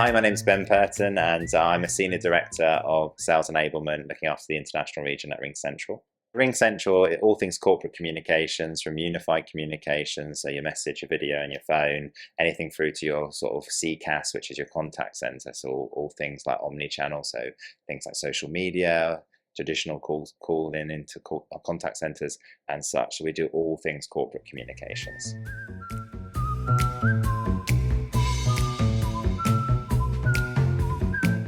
Hi, my name's Ben Purton and I'm a Senior Director of Sales Enablement looking after the international region at RingCentral. RingCentral, all things corporate communications, from unified communications, so your message, your video and your phone, anything through to your sort of CCaaS, which is your contact center, so all things like omni-channel, so things like social media, traditional calling into contact centers and such. So we do all things corporate communications.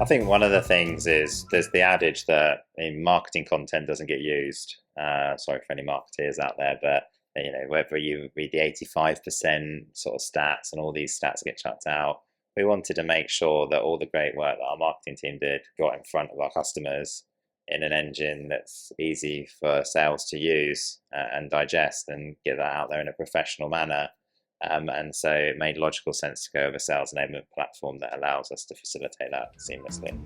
I think one of the things is there's the adage that marketing content doesn't get used. Sorry for any marketeers out there, but you know, whether you read the 85% sort of stats and all these stats get chucked out, we wanted to make sure that all the great work that our marketing team did got in front of our customers in an engine that's easy for sales to use and digest and get that out there in a professional manner. And so it made logical sense to go with a sales enablement platform that allows us to facilitate that seamlessly.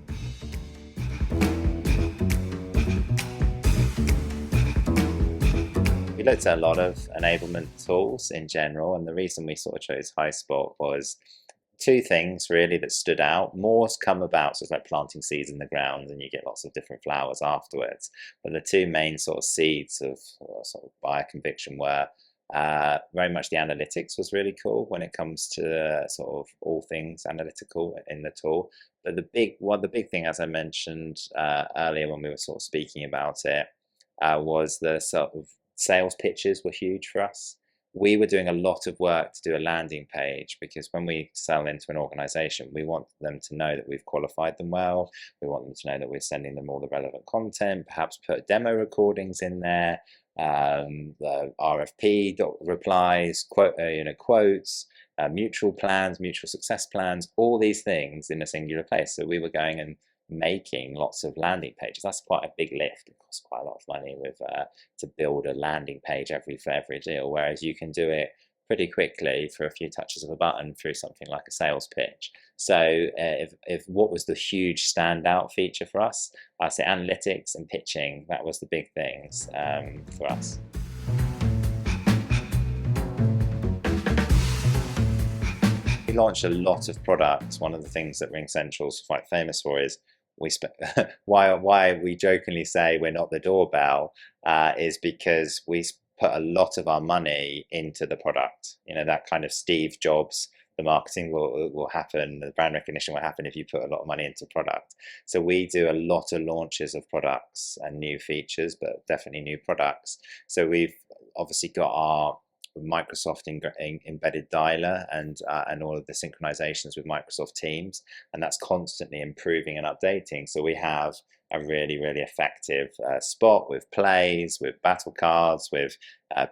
We looked at a lot of enablement tools in general, and the reason we sort of chose Highspot was two things really that stood out. More's come about, so it's like planting seeds in the ground and you get lots of different flowers afterwards. But the two main sort of seeds of sort of buyer conviction were very much the analytics was really cool when it comes to sort of all things analytical in the tool. But the big thing, as I mentioned earlier when we were sort of speaking about it, was the sort of sales pitches were huge for us. We were doing a lot of work to do a landing page because when we sell into an organization, we want them to know that we've qualified them well. We want them to know that we're sending them all the relevant content, perhaps put demo recordings in there, the RFP replies, quotes, mutual plans, mutual success plans, all these things in a singular place. So we were going and making lots of landing pages. That's quite a big lift. It costs quite a lot of money to build a landing page for every deal, whereas you can do it pretty quickly for a few touches of a button through something like a sales pitch. So if what was the huge standout feature for us, I'd say analytics and pitching. That was the big things for us. We launched a lot of products. One of the things that RingCentral is quite famous for is why we jokingly say we're not the doorbell is because we put a lot of our money into the product. You know, that kind of Steve Jobs, the marketing will happen, the brand recognition will happen if you put a lot of money into product. So we do a lot of launches of products and new features, but definitely new products. So we've obviously got our Microsoft embedded dialer and all of the synchronizations with Microsoft Teams, and that's constantly improving and updating. So we have a really effective spot with plays, with battle cards, with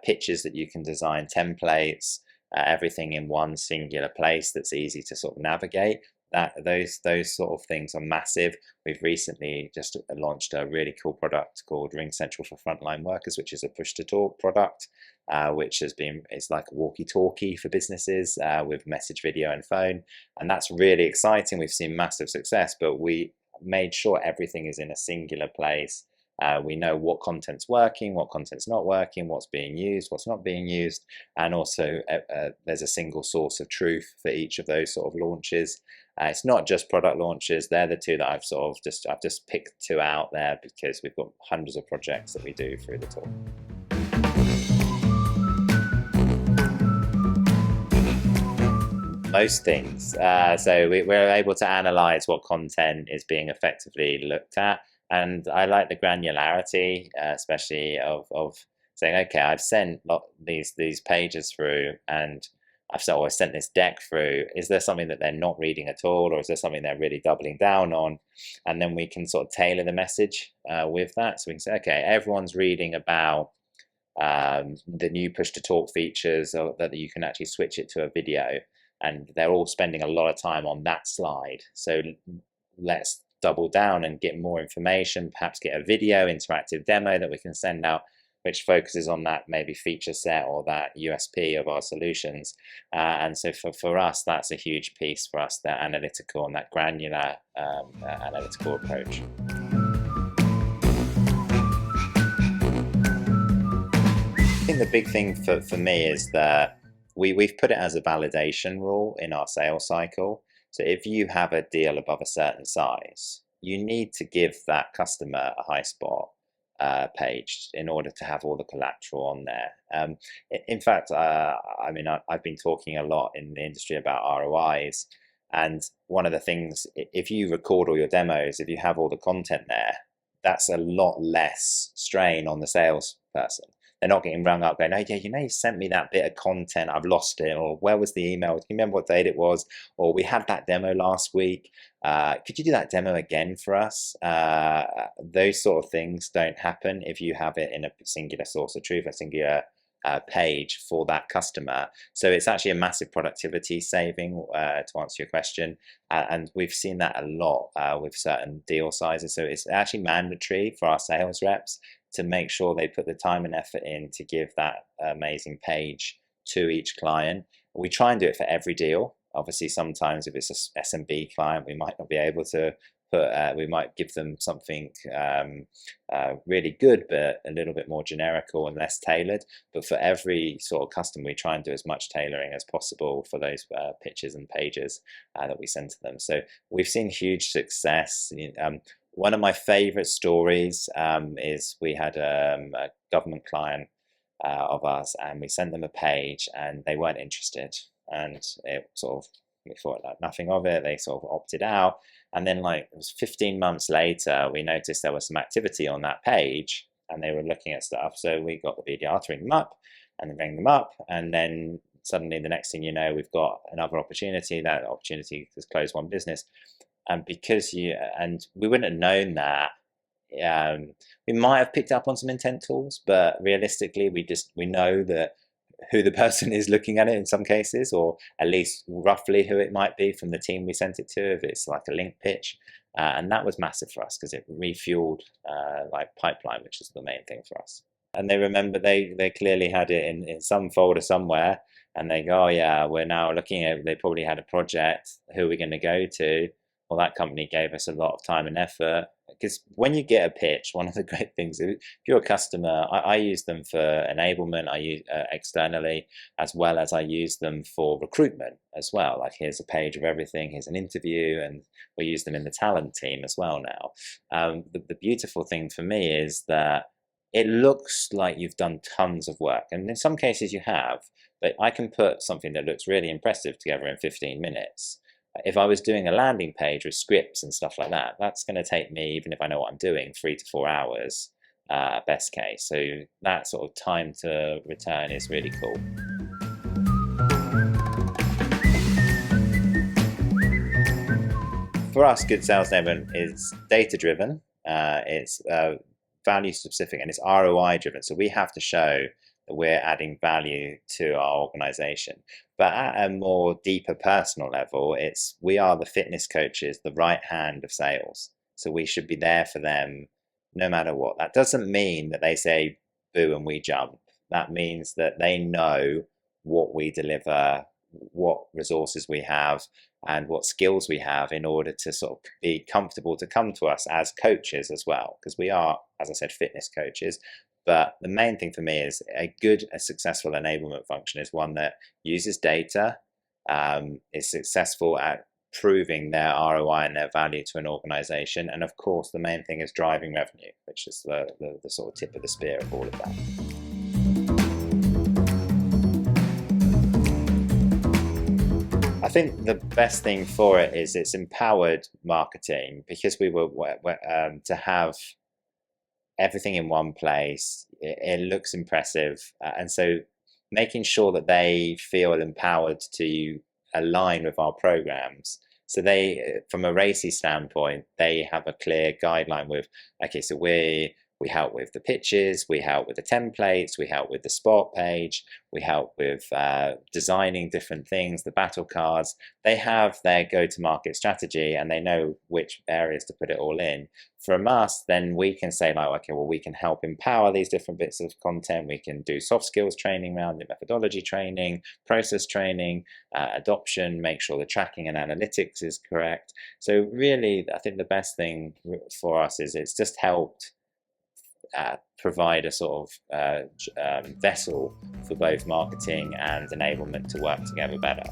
pitches that you can design, templates, everything in one singular place that's easy to sort of navigate. Those sort of things are massive. We've recently just launched a really cool product called RingCentral for Frontline Workers, which is a push-to-talk product, which it's like a walkie-talkie for businesses with message, video, and phone, and that's really exciting. We've seen massive success, but we made sure everything is in a singular place. We know what content's working, what content's not working, what's being used, what's not being used, and also there's a single source of truth for each of those sort of launches. It's not just product launches. They're the two that I've just picked two out there because we've got hundreds of projects that we do through the tool. Most things. So we're able to analyze what content is being effectively looked at. And I like the granularity, especially of saying, okay, I've sent these pages through and I've sent this deck through. Is there something that they're not reading at all, or is there something they're really doubling down on? And then we can sort of tailor the message with that. So we can say, okay, everyone's reading about the new push-to-talk features, or that you can actually switch it to a video, and they're all spending a lot of time on that slide. So let's double down and get more information, perhaps get a video interactive demo that we can send out, which focuses on that maybe feature set or that USP of our solutions. And so for us, that's a huge piece for us, that analytical and that granular analytical approach. I think the big thing for me is that we've put it as a validation rule in our sales cycle. So if you have a deal above a certain size, you need to give that customer a Highspot page in order to have all the collateral on there. In fact, I mean, I've been talking a lot in the industry about ROIs, and one of the things, if you record all your demos, if you have all the content there, that's a lot less strain on the salesperson. They're not getting rung up going, oh yeah, you sent me that bit of content, I've lost it, or where was the email? Do you remember what date it was? Or we had that demo last week. Could you do that demo again for us? Those sort of things don't happen if you have it in a singular source of truth, a singular page for that customer. So it's actually a massive productivity saving, to answer your question. And we've seen that a lot with certain deal sizes. So it's actually mandatory for our sales reps to make sure they put the time and effort in to give that amazing page to each client. We try and do it for every deal. Obviously, sometimes if it's a SMB client, we might not be able to put, we might give them something really good, but a little bit more generical and less tailored. But for every sort of customer, we try and do as much tailoring as possible for those pitches and pages that we send to them. So we've seen huge success. One of my favorite stories is we had a government client of ours, and we sent them a page and they weren't interested, and it sort of, we thought like nothing of it. They sort of opted out, and then like it was 15 months later, we noticed there was some activity on that page and they were looking at stuff. So we got the BDR to ring them up, and then ring them up, and then suddenly the next thing you know, we've got another opportunity. That opportunity has closed one business. And because we wouldn't have known that, we might have picked up on some intent tools, but realistically, we know that who the person is looking at it in some cases, or at least roughly who it might be from the team we sent it to, if it's like a link pitch. And that was massive for us because it refueled like pipeline, which is the main thing for us. And they remember they clearly had it in some folder somewhere, and they go, oh yeah, we're now looking at, they probably had a project, who are we going to go to? Well, that company gave us a lot of time and effort, because when you get a pitch, one of the great things, if you're a customer, I use them for enablement, I use externally, as well as I use them for recruitment as well. Like, here's a page of everything, here's an interview, and we use them in the talent team as well now. The beautiful thing for me is that it looks like you've done tons of work, and in some cases you have, but I can put something that looks really impressive together in 15 minutes. If I was doing a landing page with scripts and stuff like that, that's going to take me, even if I know what I'm doing, 3 to 4 hours, best case. So that sort of time to return is really cool. For us, good sales enablement is data-driven, it's value-specific, and it's ROI-driven. So we have to show that we're adding value to our organization. But at a more deeper personal level, we are the fitness coaches, the right hand of sales. So we should be there for them no matter what. That doesn't mean that they say boo and we jump. That means that they know what we deliver, what resources we have, and what skills we have in order to sort of be comfortable to come to us as coaches as well. Because we are, as I said, fitness coaches. But the main thing for me is a successful enablement function is one that uses data, is successful at proving their ROI and their value to an organization. And of course, the main thing is driving revenue, which is the sort of tip of the spear of all of that. I think the best thing for it is it's empowered marketing, because we were to have everything in one place. It looks impressive, and so making sure that they feel empowered to align with our programs. So they, from a RACI standpoint, they have a clear guideline with, okay, so we help with the pitches, we help with the templates, we help with the spot page, we help with designing different things, the battle cards. They have their go-to-market strategy and they know which areas to put it all in. From us, then we can say like, okay, well, we can help empower these different bits of content. We can do soft skills training around it, methodology training, process training, adoption, make sure the tracking and analytics is correct. So really, I think the best thing for us is it's just helped provide a sort of vessel for both marketing and enablement to work together better.